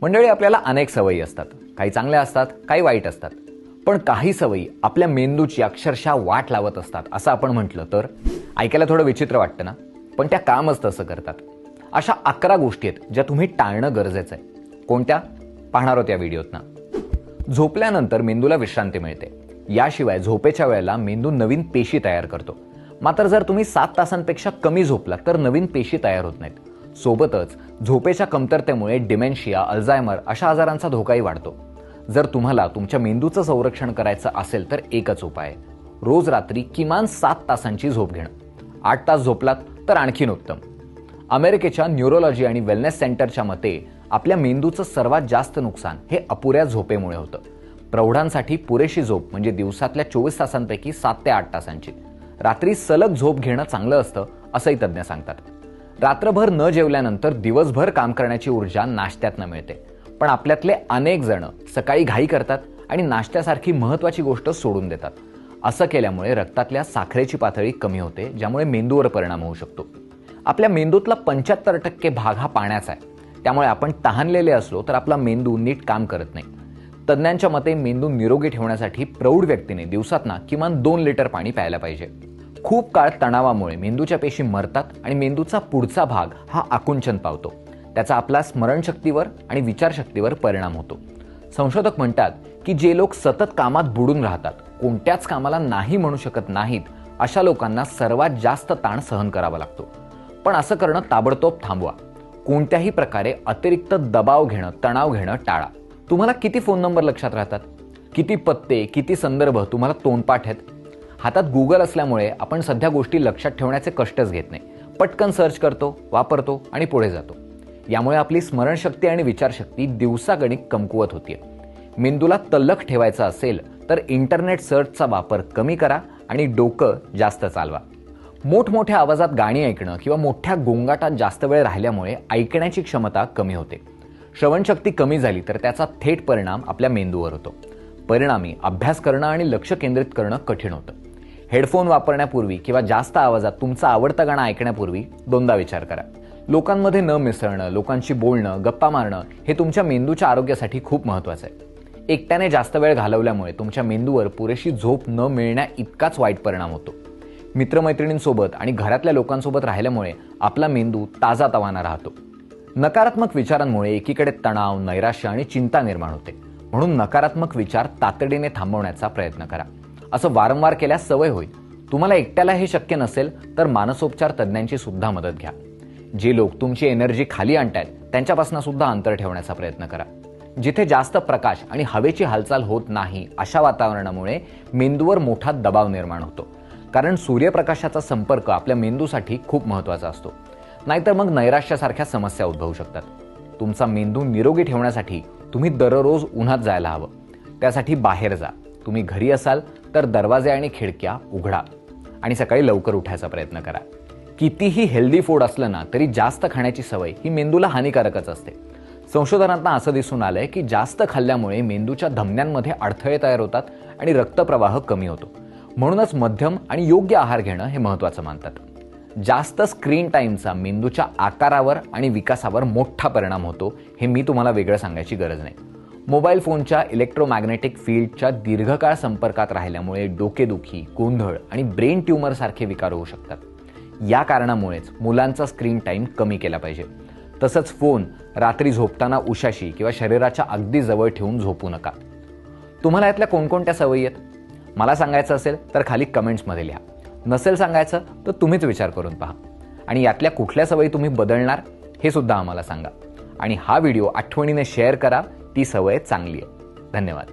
मंडळी, आपल्याला अनेक सवयी असतात. काही चांगल्या असतात, काही वाईट असतात. पण काही सवयी आपल्या मेंदूची अक्षरशः वाट लावत असतात असं आपण म्हटलं तर ऐकायला थोडं विचित्र वाटतं ना, पण त्या कामच तसं करतात. अशा 11 गोष्टी आहेत ज्या तुम्ही टाळणं गरजेचं आहे. कोणत्या पाहणार आहोत या व्हिडिओतनं. झोपल्यानंतर मेंदूला विश्रांती मिळते. याशिवाय झोपेच्या वेळेला मेंदू नवीन पेशी तयार करतो. मात्र जर तुम्ही 7 तासांपेक्षा कमी झोपलात तर नवीन पेशी तयार होत नाहीत. सोबतच झोपेच्या कमतरतेमुळे डिमेन्शिया, अल्झायमर अशा आजारांचा धोकाही वाढतो. जर तुम्हाला तुमच्या मेंदूचं संरक्षण करायचं असेल तर एकच उपाय आहे, रोज रात्री किमान 7 तासांची झोप घेणं. 8 तास झोपलात तर आणखीन उत्तम. अमेरिकेच्या न्यूरोलॉजी आणि वेलनेस सेंटरच्या मते आपल्या मेंदूचं सर्वात जास्त नुकसान हे अपुऱ्या झोपेमुळे होतं. प्रौढांसाठी पुरेशी झोप म्हणजे दिवसातल्या 24 तासांपैकी 7 ते 8 तासांची. रात्री सलग झोप घेणं चांगलं असतं असंही तज्ज्ञ सांगतात. रात्रभर न जेवल्यानंतर दिवसभर काम करण्याची ऊर्जा नाश्त्यातनं मिळते. पण आपल्यातले अनेक जण सकाळी घाई करतात आणि नाश्त्यासारखी महत्त्वाची गोष्ट सोडून देतात. असं केल्यामुळे रक्तातल्या साखरेची पातळी कमी होते, ज्यामुळे मेंदूवर परिणाम होऊ शकतो. आपल्या मेंदूतला 75% भाग हा पाण्याचा आहे. त्यामुळे आपण तहानलेले असलो तर आपला मेंदू नीट काम करत नाही. तज्ज्ञांच्या मते मेंदू निरोगी ठेवण्यासाठी प्रौढ व्यक्तीने दिवसातनं किमान 2 लिटर पाणी प्यायला पाहिजे. खूप काळ तणावामुळे मेंदूच्या पेशी मरतात आणि मेंदूचा पुढचा भाग हा आकुंचन पावतो. त्याचा आपल्या स्मरणशक्तीवर आणि विचारशक्तीवर परिणाम होतो. संशोधक म्हणतात की जे लोक सतत कामात बुडून राहतात, कोणत्याच कामाला नाही म्हणू शकत नाहीत, अशा लोकांना सर्वात जास्त ताण सहन करावा लागतो. पण असं करणं ताबडतोब थांबवा. कोणत्याही प्रकारे अतिरिक्त दबाव घेणं, तणाव घेणं टाळा. तुम्हाला किती फोन नंबर लक्षात राहतात? किती पत्ते, किती संदर्भ तुम्हाला तोंडपाठ आहेत? हातात गुगल असल्यामुळे आपण सध्या गोष्टी लक्षात ठेवण्याचे कष्टच घेत नाही. पटकन सर्च करतो, वापरतो आणि पुढे जातो. यामुळे आपली स्मरणशक्ती आणि विचारशक्ती दिवसागणिक कमकुवत होतीये. मेंदूला तल्लख ठेवायचा असेल तर इंटरनेट सर्चचा वापर कमी करा आणि डोकं जास्त चालवा. मोठमोठ्या आवाजात गाणी ऐकणं किंवा मोठ्या गोंगाटात जास्त वेळ राहिल्यामुळे ऐकण्याची क्षमता कमी होते. श्रवणशक्ती कमी झाली तर त्याचा थेट परिणाम आपल्या मेंदूवर होतो. परिणामी अभ्यास करणं आणि लक्ष केंद्रित करणं कठीण होतं. हेडफोन वापरण्यापूर्वी किंवा जास्त आवाजात तुमचा आवडतं गाणं ऐकण्यापूर्वी दोनदा विचार करा. लोकांमध्ये न मिसळणं, लोकांशी बोलणं, गप्पा मारणं हे तुमच्या मेंदूच्या आरोग्यासाठी खूप महत्त्वाचं आहे. एकट्याने जास्त वेळ घालवल्यामुळे तुमच्या मेंदूवर पुरेशी झोप न मिळण्या इतकाच वाईट परिणाम होतो. मित्रमैत्रिणींसोबत आणि घरातल्या लोकांसोबत राहिल्यामुळे आपला मेंदू ताजातवाना राहतो. नकारात्मक विचारांमुळे एकीकडे तणाव, नैराश्य आणि चिंता निर्माण होते. म्हणून नकारात्मक विचार तातडीने थांबवण्याचा प्रयत्न करा. असं वारंवार केल्यास सवय होईल. तुम्हाला एकट्याला हे शक्य नसेल तर मानसोपचार तज्ज्ञांची सुद्धा मदत घ्या. जे लोक तुमची एनर्जी खाली आणतायत त्यांच्यापासून सुद्धा अंतर ठेवण्याचा प्रयत्न करा. जिथे जास्त प्रकाश आणि हवेची हालचाल होत नाही अशा वातावरणामुळे मेंदूवर मोठा दबाव निर्माण होतो. कारण सूर्यप्रकाशाचा संपर्क आपल्या मेंदूसाठी खूप महत्त्वाचा असतो. नाहीतर मग नैराश्यासारख्या समस्या उद्भवू शकतात. तुमचा मेंदू निरोगी ठेवण्यासाठी तुम्ही दररोज उन्हात जायला हवं. त्यासाठी बाहेर जा. तुम्ही घरी असाल तर दरवाजे आणि खिडक्या उघडा आणि सकाळी लवकर उठायचा प्रयत्न करा. कितीही हेल्दी फूड असलं ना तरी जास्त खाण्याची सवय ही मेंदूला हानिकारकच असते. संशोधनांना असं दिसून आलंय की जास्त खाल्ल्यामुळे मेंदूच्या धमन्यांमध्ये अडथळे तयार होतात आणि रक्तप्रवाह कमी होतो. म्हणूनच मध्यम आणि योग्य आहार घेणं हे महत्त्वाचं मानतात. जास्त स्क्रीन टाईमचा मेंदूच्या आकारावर आणि विकासावर मोठा परिणाम होतो हे मी तुम्हाला वेगळं सांगायची गरज नाही. मोबाईल फोनच्या इलेक्ट्रोमॅग्नेटिक फील्डच्या दीर्घकाळ संपर्कात राहिल्यामुळे डोकेदुखी, गोंधळ आणि ब्रेन ट्यूमर सारखे विकार होऊ शकतात. या कारणामुळेच मुलांचा स्क्रीन टाईम कमी केला पाहिजे. तसंच फोन रात्री झोपताना उशाशी किंवा शरीराच्या अगदी जवळ ठेवून झोपू नका. तुम्हाला यातल्या कोणकोणत्या सवयी आहेत? मला सांगायचं असेल तर खाली कमेंट्समध्ये लिहा. नसेल सांगायचं तर तुम्हीच विचार करून पहा. आणि यातल्या कुठल्या सवयी तुम्ही बदलणार हे सुद्धा आम्हाला सांगा. आणि हा व्हिडिओ आठवणीने शेअर करा. ती सवय चांगली आहे. धन्यवाद.